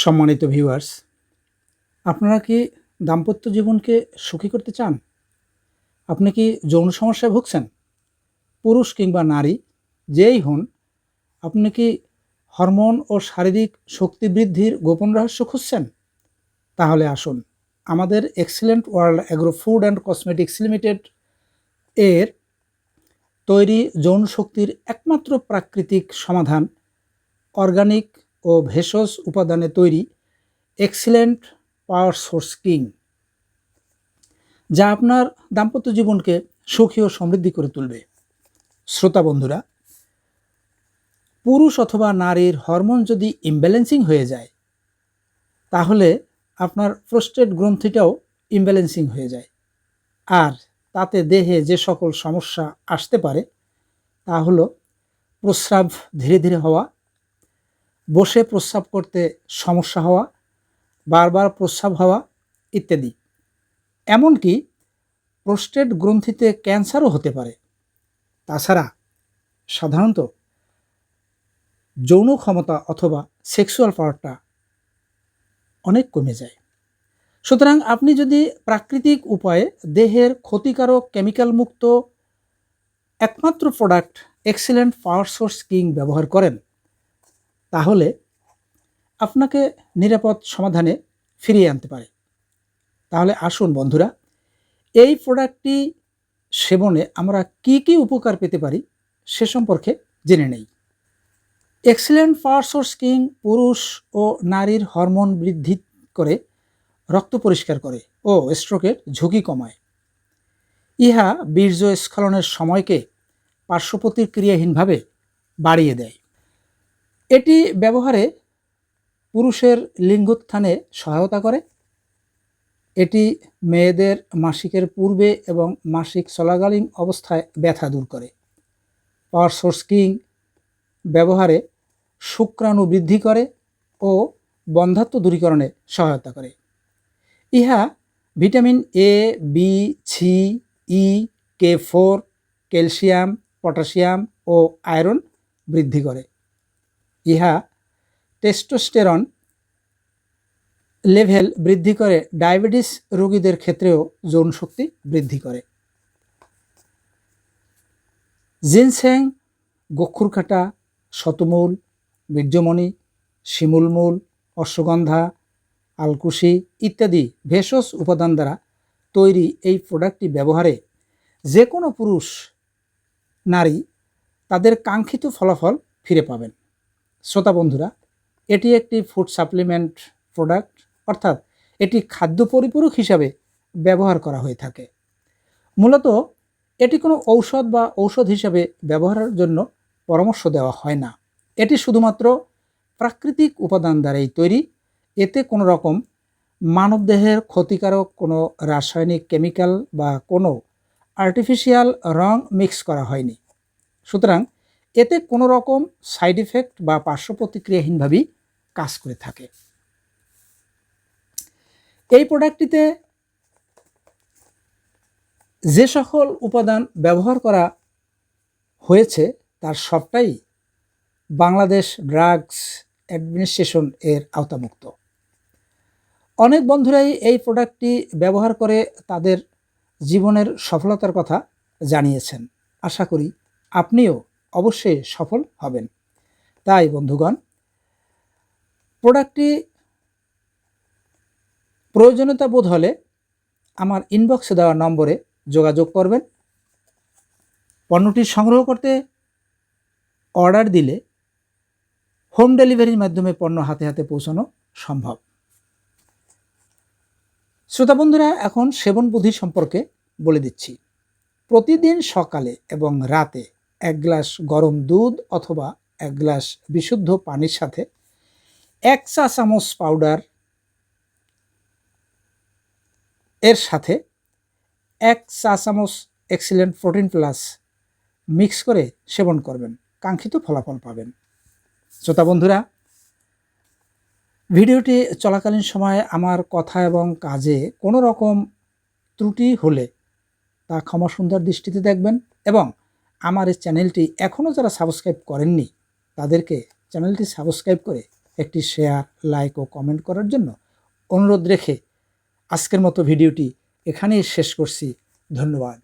সম্মানিত ভিউয়ার্স, আপনারা কি দাম্পত্য জীবনকে সুখী করতে চান? আপনি কি যৌন সমস্যায় ভুগছেন? পুরুষ কিংবা নারী যেই হন, আপনি কি হরমোন ও শারীরিক শক্তি বৃদ্ধির গোপন রহস্য খুঁজছেন? তাহলে আসুন আমাদের excellent world agro food and cosmetics limited এর তৈরি যৌন শক্তির একমাত্র প্রাকৃতিক সমাধান অর্গানিক ও ভেষজ উপাদানে তৈরি এক্সিলেন্ট পাওয়ার সোর্স কিং, যা আপনার দাম্পত্য জীবনকে সুখী ও সমৃদ্ধি করে তুলবে। শ্রোতা বন্ধুরা, পুরুষ অথবা নারীর হরমোন যদি ইমব্যালেন্সিং হয়ে যায়, তাহলে আপনার প্রোস্টেট গ্রন্থিটাও ইমব্যালেন্সিং হয়ে যায়। আর তাতে দেহে যে সকল সমস্যা আসতে পারে তা হলো প্রস্রাব ধীরে ধীরে হওয়া, বসে প্রস্রাব করতে সমস্যা হওয়া, বারবার প্রস্রাব হওয়া ইত্যাদি। এমনকি প্রোস্টেট গ্রন্থিতে ক্যান্সারও হতে পারে। তাছাড়া সাধারণত যৌন ক্ষমতা অথবা সেক্সুয়াল পাওয়ারটা অনেক কমে যায়। সুতরাং আপনি যদি প্রাকৃতিক উপায়ে দেহের ক্ষতিকারক কেমিক্যাল মুক্ত একমাত্র product excellent power source king ব্যবহার করেন, তাহলে আপনাকে নিরাপদ সমাধানে ফিরিয়ে আনতে পারে। তাহলে আসুন বন্ধুরা, এই প্রোডাক্টটি সেবনে আমরা কি কি উপকার পেতে পারি সে সম্পর্কে জেনে নেই। এক্সিলেন্ট পাওয়ার সোর্স কিং পুরুষ ও নারীর হরমোন বৃদ্ধি করে, রক্ত পরিষ্কার করে ও স্ট্রোকের ঝুঁকি কমায়। ইহা বীর্যস্খলনের সময়কে পার্শ্বপ্রতিক্রিয়াহীনভাবে বাড়িয়ে দেয়। এটি ব্যবহারে পুরুষের লিঙ্গোত্থানে সহায়তা করে। এটি মেয়েদের মাসিকের পূর্বে এবং মাসিক চলাকালীন অবস্থায় ব্যথা দূর করে। পাওয়ার সোর্স কিং ব্যবহারে শুক্রাণু বৃদ্ধি করে ও বন্ধ্যাত্ব দূরীকরণে সহায়তা করে। ইহা vitamin A, B, C, E, K4, calcium, potassium ও আয়রন বৃদ্ধি করে। ইহা টেস্টোস্টেরন লেভেল বৃদ্ধি করে, ডায়াবেটিস রোগীদের ক্ষেত্রেও যৌন শক্তি বৃদ্ধি করে। জিনসেং, গক্ষুরকাঁটা, শতমূল, বীর্যমণি, শিমুলমূল, অশ্বগন্ধা, আলকুশি ইত্যাদি ভেষজ উপাদান দ্বারা তৈরি এই প্রোডাক্টটি ব্যবহারে যে কোনো পুরুষ নারী তাদের কাঙ্ক্ষিত ফলাফল ফিরে পাবেন। শ্রোতা বন্ধুরা, এটি একটি ফুড সাপ্লিমেন্ট প্রোডাক্ট, অর্থাৎ এটি খাদ্য পরিপূরক হিসাবে ব্যবহার করা হয়ে থাকে। মূলত এটি কোনো ঔষধ বা ঔষধ হিসাবে ব্যবহারের জন্য পরামর্শ দেওয়া হয় না। এটি শুধুমাত্র প্রাকৃতিক উপাদান দ্বারাই তৈরি। এতে কোনো রকম মানবদেহের ক্ষতিকারক কোনো রাসায়নিক কেমিক্যাল বা কোনো আর্টিফিশিয়াল রং মিক্স করা হয়নি। সুতরাং এতে কোনো রকম সাইড ইফেক্ট বা পার্শ্ব প্রতিক্রিয়াহীনভাবেই কাজ করে থাকে। এই প্রোডাক্টটিতে যে সকল উপাদান ব্যবহার করা হয়েছে তার সবটাই বাংলাদেশ ড্রাগস অ্যাডমিনিস্ট্রেশন এর আওতামুক্ত। অনেক বন্ধুরাই এই প্রোডাক্টটি ব্যবহার করে তাদের জীবনের সফলতার কথা জানিয়েছেন। আশা করি আপনিও অবশ্যই সফল হবেন। তাই বন্ধুগণ, প্রোডাক্টটি প্রয়োজনীয়তা বোধ হলে আমার ইনবক্সে দেওয়া নম্বরে যোগাযোগ করবেন। পণ্যটি সংগ্রহ করতে অর্ডার দিলে হোম ডেলিভারির মাধ্যমে পণ্য হাতে হাতে পৌঁছানো সম্ভব। শ্রোতা বন্ধুরা, এখন সেবন বিধি সম্পর্কে বলে দিচ্ছি। প্রতিদিন সকালে এবং রাতে 1 গ্লাস গরম দুধ অথবা 1 গ্লাস বিশুদ্ধ পানির সাথে 1 চা চামচ পাউডার এর সাথে 1 চা চামচ এক্সিলেন্ট প্রোটিন প্লাস মিক্স করে সেবন করবেন, কাঙ্ক্ষিত ফলাফল পাবেন। শ্রোতা বন্ধুরা, ভিডিওটি চলাকালীন সময়ে আমার কথা এবং কাজে কোনো রকম ত্রুটি হলে তা ক্ষমা সুন্দর দৃষ্টিতে দেখবেন এবং আমার এই চ্যানেলটি এখনও যারা সাবস্ক্রাইব করেননি তাদেরকে চ্যানেলটি সাবস্ক্রাইব করে একটি শেয়ার, লাইক ও কমেন্ট করার জন্য অনুরোধ রেখে আজকের মতো ভিডিওটি এখানেই শেষ করছি। ধন্যবাদ।